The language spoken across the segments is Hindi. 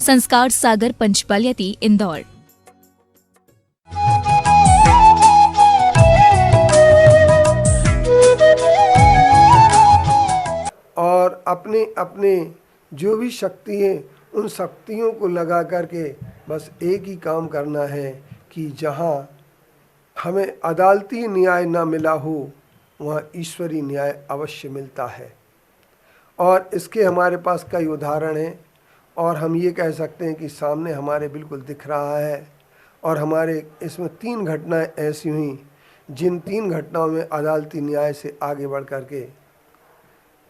संस्कार सागर पंचपलियती इंदौर। और अपने अपने जो भी शक्ति है उन शक्तियों को लगा करके बस एक ही काम करना है कि जहाँ हमें अदालती न्याय ना मिला हो वहाँ ईश्वरीय न्याय अवश्य मिलता है। और इसके हमारे पास कई उदाहरण हैं और हम ये कह सकते हैं कि सामने हमारे बिल्कुल दिख रहा है। और हमारे इसमें 3 घटनाएं ऐसी हुई जिन 3 घटनाओं में अदालती न्याय से आगे बढ़ करके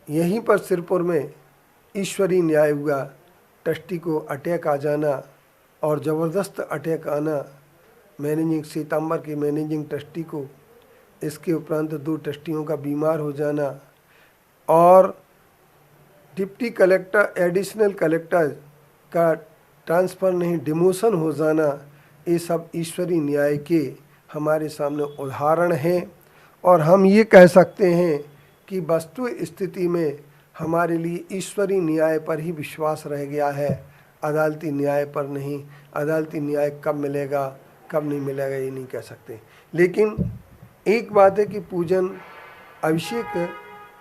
यहीं पर सिरपुर में ईश्वरीय न्याय हुआ। ट्रस्टी को अटैक आ जाना और ज़बरदस्त अटैक आना मैनेजिंग सितंबर के मैनेजिंग ट्रस्टी को, इसके उपरांत 2 ट्रस्टियों का बीमार हो जाना और डिप्टी कलेक्टर एडिशनल कलेक्टर का ट्रांसफ़र नहीं डिमोशन हो जाना, ये सब ईश्वरीय न्याय के हमारे सामने उदाहरण हैं। और हम ये कह सकते हैं कि वस्तु स्थिति में हमारे लिए ईश्वरीय न्याय पर ही विश्वास रह गया है, अदालती न्याय पर नहीं। अदालती न्याय कब मिलेगा कब नहीं मिलेगा ये नहीं कह सकते। लेकिन एक बात है कि पूजन अभिषेक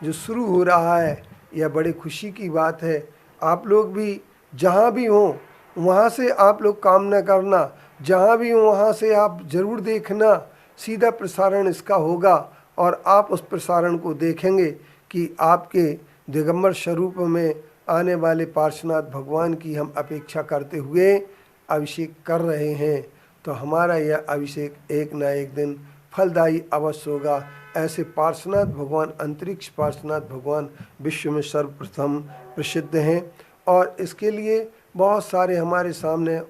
जो शुरू हो रहा है यह बड़ी खुशी की बात है। आप लोग भी जहाँ भी हों वहाँ से आप लोग कामना करना, जहाँ भी हों वहाँ से आप ज़रूर देखना। सीधा प्रसारण इसका होगा और आप उस प्रसारण को देखेंगे कि आपके दिगंबर स्वरूप में आने वाले पार्श्वनाथ भगवान की हम अपेक्षा करते हुए अभिषेक कर रहे हैं। तो हमारा यह अभिषेक एक ना एक दिन फलदायी अवश्य होगा। ऐसे पार्श्वनाथ भगवान, अंतरिक्ष पार्श्वनाथ भगवान विश्व में सर्वप्रथम प्रसिद्ध हैं और इसके लिए बहुत सारे हमारे सामने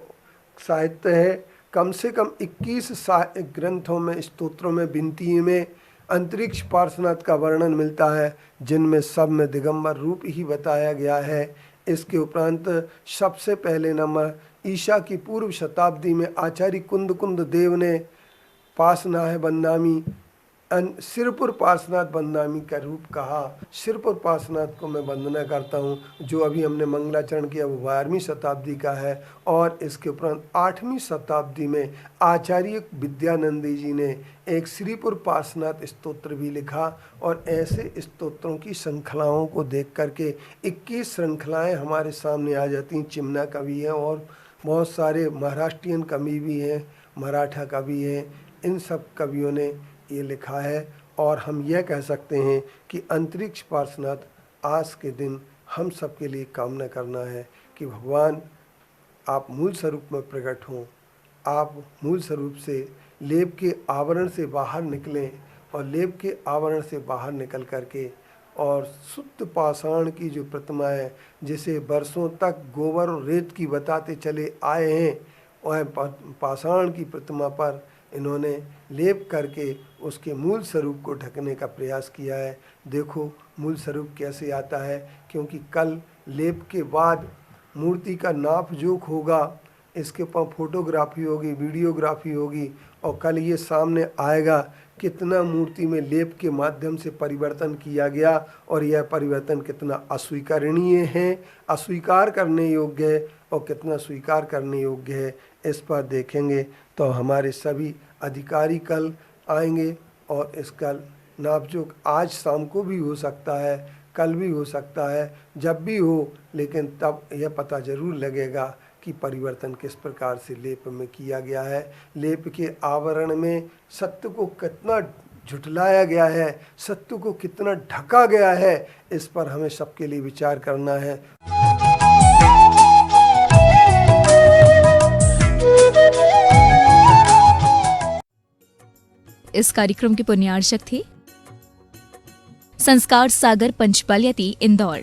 साहित्य है। कम से कम 21 ग्रंथों में, स्तोत्रों में, विनती में अंतरिक्ष पार्श्वनाथ का वर्णन मिलता है, जिनमें सब में दिगंबर रूप ही बताया गया है। इसके उपरांत सबसे पहले नंबर ईशा की पूर्व शताब्दी में आचार्य कुंद देव ने पार्श्वनाथ बंदामी सिरपुर पार्श्वनाथ बंदामी का रूप कहा। सिरपुर पार्श्वनाथ को मैं वंदना करता हूँ, जो अभी हमने मंगलाचरण किया वो 12वीं शताब्दी का है। और इसके उपरांत 8वीं शताब्दी में आचार्य विद्यानंदी जी ने एक श्रीपुर पार्श्वनाथ स्तोत्र भी लिखा। और ऐसे स्तोत्रों की श्रृंखलाओं को देख करके 21 श्रृंखलाएँ हमारे सामने आ जाती हैं। चिमना कवि है और बहुत सारे महाराष्ट्रियन कवि भी हैं, मराठा कवि हैं, इन सब कवियों ने ये लिखा है। और हम यह कह सकते हैं कि अंतरिक्ष पार्श्वनाथ आज के दिन हम सब के लिए कामना करना है कि भगवान आप मूल स्वरूप में प्रकट हों, आप मूल स्वरूप से लेप के आवरण से बाहर निकलें और लेप के आवरण से बाहर निकल करके और शुद्ध पाषाण की जो प्रतिमा है, जिसे वर्षों तक गोबर और रेत की बताते चले आए हैं, वह पाषाण की प्रतिमा पर इन्होंने लेप करके उसके मूल स्वरूप को ढकने का प्रयास किया है। देखो मूल स्वरूप कैसे आता है, क्योंकि कल लेप के बाद मूर्ति का नाप जोख होगा, इसके ऊपर फोटोग्राफी होगी, वीडियोग्राफी होगी और कल ये सामने आएगा कितना मूर्ति में लेप के माध्यम से परिवर्तन किया गया और यह परिवर्तन कितना अस्वीकरणीय है, अस्वीकार करने योग्य है और कितना स्वीकार करने योग्य है, इस पर देखेंगे। तो हमारे सभी अधिकारी कल आएंगे और इसका नापजोख आज शाम को भी हो सकता है, कल भी हो सकता है, जब भी हो, लेकिन तब यह पता ज़रूर लगेगा कि परिवर्तन किस प्रकार से लेप में किया गया है। लेप के आवरण में सत्य को कितना झुठलाया गया है, सत्य को कितना ढका गया है, इस पर हमें सबके लिए विचार करना है। इस कार्यक्रम के पुण्यार्चक थे संस्कार सागर पंचपलियती इंदौर।